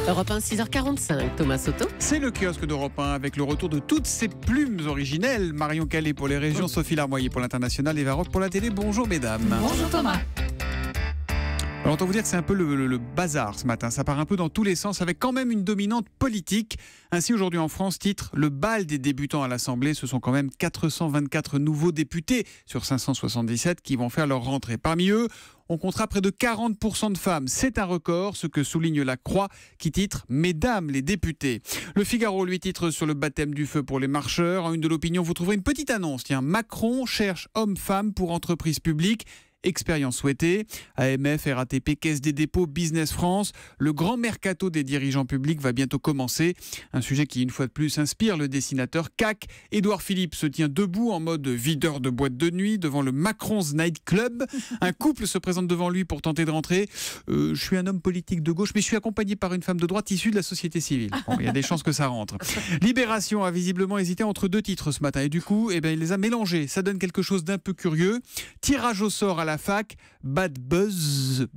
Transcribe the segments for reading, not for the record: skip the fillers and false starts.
Europe 1, 6h45, Thomas Soto. C'est le kiosque d'Europe 1 avec le retour de toutes ces plumes originelles. Marion Calais pour les régions, Sophie Larmoyer pour l'international, Eva Rock pour la télé. Bonjour mesdames. Bonjour Thomas. Alors autant vous dire que c'est un peu le bazar ce matin, ça part un peu dans tous les sens avec quand même une dominante politique. Ainsi aujourd'hui en France, titre le bal des débutants à l'Assemblée, ce sont quand même 424 nouveaux députés sur 577 qui vont faire leur rentrée. Parmi eux, on comptera près de 40% de femmes. C'est un record, ce que souligne la Croix qui titre « Mesdames les députés ». Le Figaro lui titre sur le baptême du feu pour les marcheurs. En une de l'Opinion, vous trouverez une petite annonce. Tiens, Macron cherche hommes-femmes pour entreprises publiques. Expérience souhaitée, AMF, RATP, Caisse des dépôts, Business France, le grand mercato des dirigeants publics va bientôt commencer. Un sujet qui, une fois de plus, inspire le dessinateur CAC. Édouard Philippe se tient debout en mode videur de boîte de nuit devant le Macron's Night Club. Un couple se présente devant lui pour tenter de rentrer. Je suis un homme politique de gauche, mais je suis accompagné par une femme de droite issue de la société civile. Bon, il y a des chances que ça rentre. Libération a visiblement hésité entre deux titres ce matin et du coup, il les a mélangés. Ça donne quelque chose d'un peu curieux. Tirage au sort à la fac, bad buzz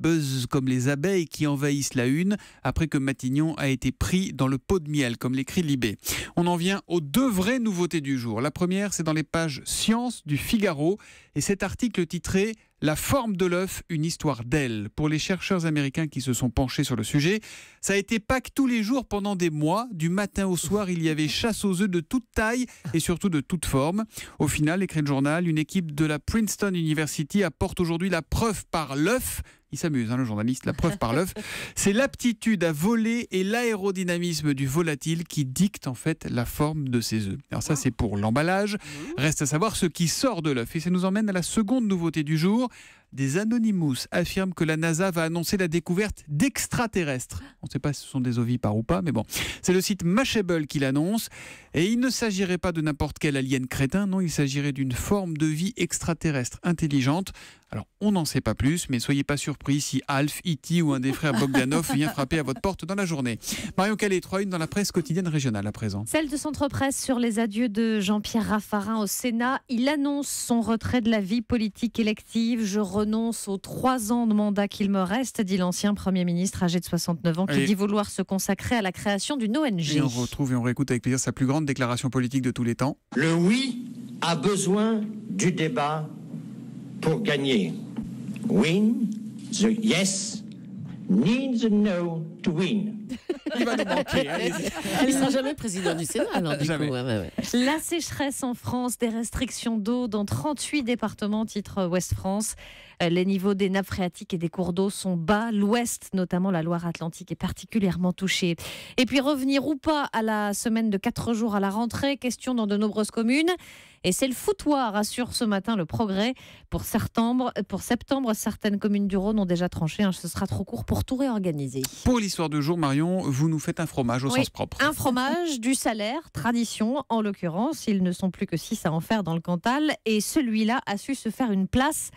comme les abeilles qui envahissent la une après que Matignon a été pris dans le pot de miel, comme l'écrit Libé. On en vient aux deux vraies nouveautés du jour. La première, c'est dans les pages Sciences du Figaro et cet article titré « La forme de l'œuf, une histoire d'aile ». Pour les chercheurs américains qui se sont penchés sur le sujet, ça a été Pâques tous les jours pendant des mois. Du matin au soir, il y avait chasse aux œufs de toute taille et surtout de toute forme. Au final, écrit le journal, une équipe de la Princeton University apporte aujourd'hui la preuve par l'œuf. Il s'amuse, le journaliste, la preuve par l'œuf. C'est l'aptitude à voler et l'aérodynamisme du volatile qui dictent en fait la forme de ces œufs. Alors ça, c'est pour l'emballage. Reste à savoir ce qui sort de l'œuf. Et ça nous emmène à la seconde nouveauté du jour. Des Anonymous affirment que la NASA va annoncer la découverte d'extraterrestres. On ne sait pas si ce sont des ovipares ou pas, mais bon. C'est le site Mashable qui l'annonce. Et il ne s'agirait pas de n'importe quel alien crétin, non, il s'agirait d'une forme de vie extraterrestre intelligente. Alors, on n'en sait pas plus, mais soyez pas surpris si Alf, E.T. ou un des frères Bogdanov vient frapper à votre porte dans la journée. Marion Calais, 3-1 dans la presse quotidienne régionale à présent. Celle de Centre Presse sur les adieux de Jean-Pierre Raffarin au Sénat. Il annonce son retrait de la vie politique élective. Je renonce aux 3 ans de mandat qu'il me reste, dit l'ancien Premier ministre âgé de 69 ans qui dit vouloir se consacrer à la création d'une ONG. Et on retrouve et on réécoute avec plaisir sa plus grande déclaration politique de tous les temps. Le oui a besoin du débat pour gagner. Win, the yes needs a no to win. Il va nous manquer. Il ne sera jamais président du Sénat, alors du Jamais. coup. Ouais. La sécheresse en France, des restrictions d'eau dans 38 départements, titre Ouest France. Les niveaux des nappes phréatiques et des cours d'eau sont bas. L'Ouest, notamment la Loire-Atlantique, est particulièrement touchée. Et puis revenir ou pas à la semaine de 4 jours à la rentrée, question dans de nombreuses communes. Et c'est le foutoir, assure ce matin le Progrès. Pour septembre, certaines communes du Rhône ont déjà tranché. Ce sera trop court pour tout réorganiser. Pour l'histoire du jour, Marion, vous nous faites un fromage au sens propre. Un fromage du Salaire, tradition en l'occurrence. Ils ne sont plus que 6 à en faire dans le Cantal. Et celui-là a su se faire une place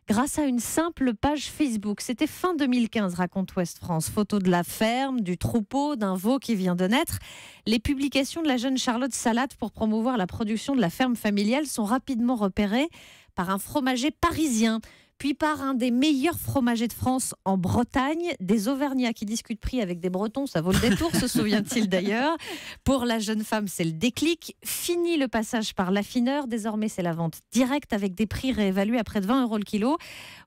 grâce à une simple page Facebook. C'était fin 2015, raconte Ouest France. Photo de la ferme, du troupeau, d'un veau qui vient de naître. Les publications de la jeune Charlotte Salade pour promouvoir la production de la ferme familiale sont rapidement repérées par un fromager parisien, puis par un des meilleurs fromagers de France en Bretagne, des Auvergnats qui discutent prix avec des Bretons, ça vaut le détour, se souvient-il d'ailleurs. Pour la jeune femme, c'est le déclic. Fini le passage par l'affineur, désormais c'est la vente directe avec des prix réévalués à près de 20 € le kilo.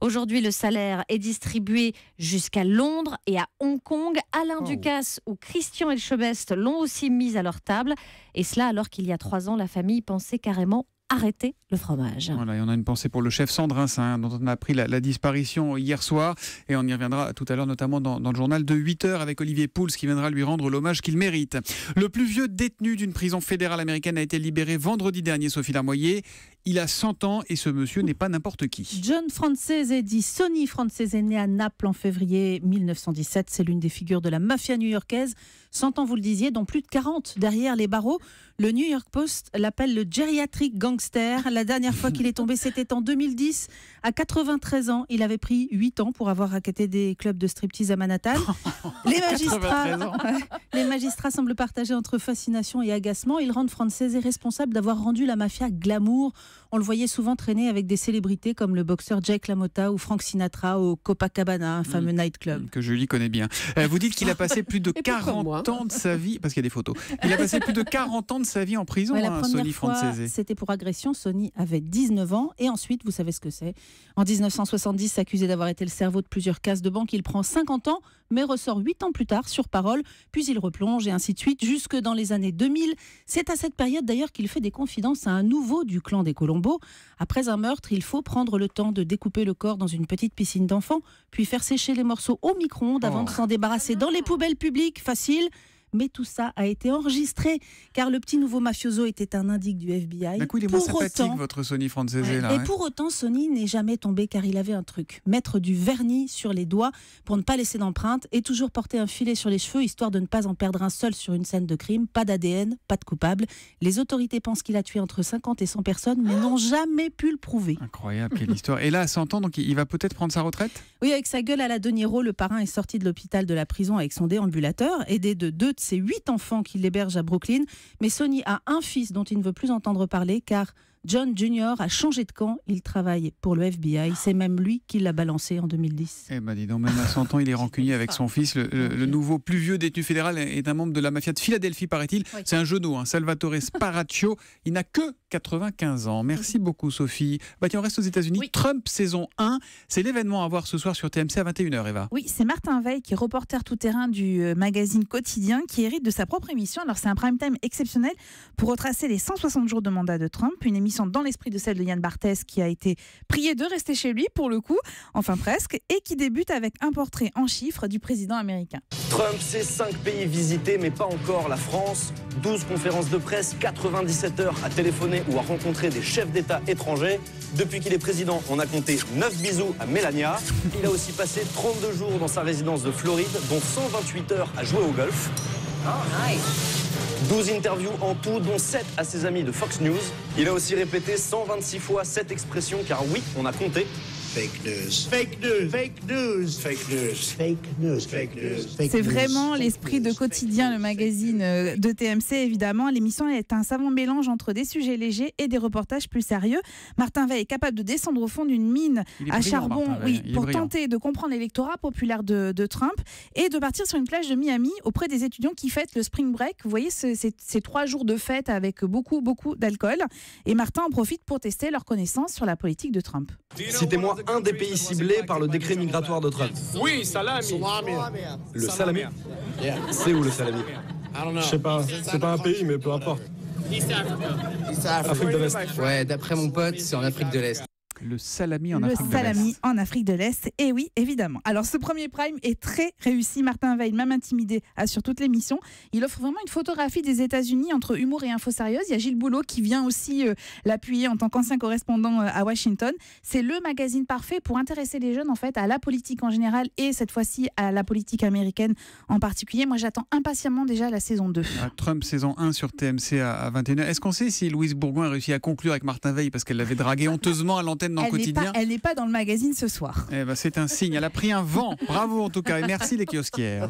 Aujourd'hui, le Salaire est distribué jusqu'à Londres et à Hong Kong. Alain Ducasse ou Christian Elchebest l'ont aussi mis à leur table. Et cela alors qu'il y a 3 ans, la famille pensait carrément arrêter le fromage. Voilà, et on a une pensée pour le chef Sandrin, dont on a appris la disparition hier soir. Et on y reviendra tout à l'heure, notamment dans le journal de 8h avec Olivier Pouls qui viendra lui rendre l'hommage qu'il mérite. Le plus vieux détenu d'une prison fédérale américaine a été libéré vendredi dernier, Sophie Larmoyer. Il a 100 ans et ce monsieur n'est pas n'importe qui. John Francese, dit Sonny Francese, né à Naples en février 1917. C'est l'une des figures de la mafia new-yorkaise. 100 ans, vous le disiez, dont plus de 40 derrière les barreaux. Le New York Post l'appelle le gériatrique gangster. La dernière fois qu'il est tombé, c'était en 2010. À 93 ans, il avait pris 8 ans pour avoir racketté des clubs de striptease à Manhattan. Les magistrats semblent partager entre fascination et agacement. Ils rendent Francese responsable d'avoir rendu la mafia glamour. on le voyait souvent traîner avec des célébrités comme le boxeur Jake LaMotta ou Frank Sinatra au Copacabana, un fameux nightclub. Que Julie connaît bien. Vous dites qu'il a passé plus de 40 ans de sa vie, parce qu'il y a des photos, il a passé plus de 40 ans de sa vie en prison, La première Sonny fois, Francese. c'était pour agression. Sonny avait 19 ans et ensuite, vous savez ce que c'est. En 1970, accusé d'avoir été le cerveau de plusieurs caisses de banque, il prend 50 ans, mais ressort 8 ans plus tard sur parole, puis il replonge et ainsi de suite jusque dans les années 2000. C'est à cette période d'ailleurs qu'il fait des confidences à un nouveau du clan des Colombo. Après un meurtre, il faut prendre le temps de découper le corps dans une petite piscine d'enfants, puis faire sécher les morceaux au micro-ondes avant de s'en débarrasser dans les poubelles publiques. Facile. Mais tout ça a été enregistré, car le petit nouveau mafioso était un indique du FBI. D'un coup, il est moins sympathique, votre Sonny Francese. Et pour autant, Sonny n'est jamais tombé, car il avait un truc. Mettre du vernis sur les doigts pour ne pas laisser d'empreinte et toujours porter un filet sur les cheveux, histoire de ne pas en perdre un seul sur une scène de crime. Pas d'ADN, pas de coupable. Les autorités pensent qu'il a tué entre 50 et 100 personnes, mais n'ont jamais pu le prouver. Incroyable, quelle histoire. Et là, à 100 ans, donc, il va peut-être prendre sa retraite ? Oui, avec sa gueule à la De Niro, le parrain est sorti de l'hôpital de la prison avec son déambulateur, aidé de 2 de ses 8 enfants qu'il héberge à Brooklyn. Mais Sonny a un fils dont il ne veut plus entendre parler, car John Jr. a changé de camp. Il travaille pour le FBI. C'est même lui qui l'a balancé en 2010. Eh ben dis donc, même à 100 ans, il est rancunier avec son fils. Le nouveau plus vieux détenu fédéral est un membre de la mafia de Philadelphie, paraît-il. Oui. C'est un genou, Salvatore Sparaccio. Il n'a que 95 ans. Merci beaucoup, Sophie. Tiens, on reste aux États-Unis. Oui. Trump saison 1. C'est l'événement à voir ce soir sur TMC à 21h, Eva. Oui, c'est Martin Veil, qui est reporter tout-terrain du magazine Quotidien, qui hérite de sa propre émission. Alors, c'est un prime time exceptionnel pour retracer les 160 jours de mandat de Trump. Une émission dans l'esprit de celle de Yann Barthès, qui a été prié de rester chez lui, pour le coup, enfin presque, et qui débute avec un portrait en chiffres du président américain. Trump, c'est 5 pays visités, mais pas encore la France. 12 conférences de presse, 97 heures à téléphoner ou à rencontrer des chefs d'État étrangers. Depuis qu'il est président, on a compté 9 bisous à Melania. Il a aussi passé 32 jours dans sa résidence de Floride, dont 128 heures à jouer au golf. Oh, nice. 12 interviews en tout, dont 7 à ses amis de Fox News. Il a aussi répété 126 fois cette expression, car oui, on a compté. Fake news. Fake news. Fake news. Fake news. Fake news. Fake news. C'est vraiment l'esprit de Quotidien, le magazine de TMC, évidemment. L'émission est un savant mélange entre des sujets légers et des reportages plus sérieux. Martin Veil est capable de descendre au fond d'une mine à charbon, pour tenter de comprendre l'électorat populaire de Trump et de partir sur une plage de Miami auprès des étudiants qui fêtent le spring break. Vous voyez, ces 3 jours de fête avec beaucoup d'alcool. Et Martin en profite pour tester leur connaissance sur la politique de Trump. Citez-moi un des pays ciblés par le décret migratoire de Trump. Oui, salami. Le salami. C'est où le salami? Je sais pas, c'est pas un pays, mais peu importe. Afrique de l'Est. Ouais, d'après mon pote, c'est en Afrique de l'Est. Le salami en Afrique de l'Est. Le salami en Afrique de l'Est, et oui, évidemment. Alors, ce premier prime est très réussi. Martin Veil, même intimidé, assure toute l'émission. Il offre vraiment une photographie des États-Unis entre humour et info sérieuse. Il y a Gilles Boulot qui vient aussi l'appuyer en tant qu'ancien correspondant à Washington. C'est le magazine parfait pour intéresser les jeunes, en fait, à la politique en général et cette fois-ci à la politique américaine en particulier. Moi, j'attends impatiemment déjà la saison 2. Trump saison 1 sur TMC à 21h. Est-ce qu'on sait si Louise Bourgoin a réussi à conclure avec Martin Veil parce qu'elle l'avait dragué honteusement à l'antenne dans le Quotidien? Elle n'est pas dans le magazine ce soir. C'est un signe. Elle a pris un vent. Bravo en tout cas. Et merci les kiosquières.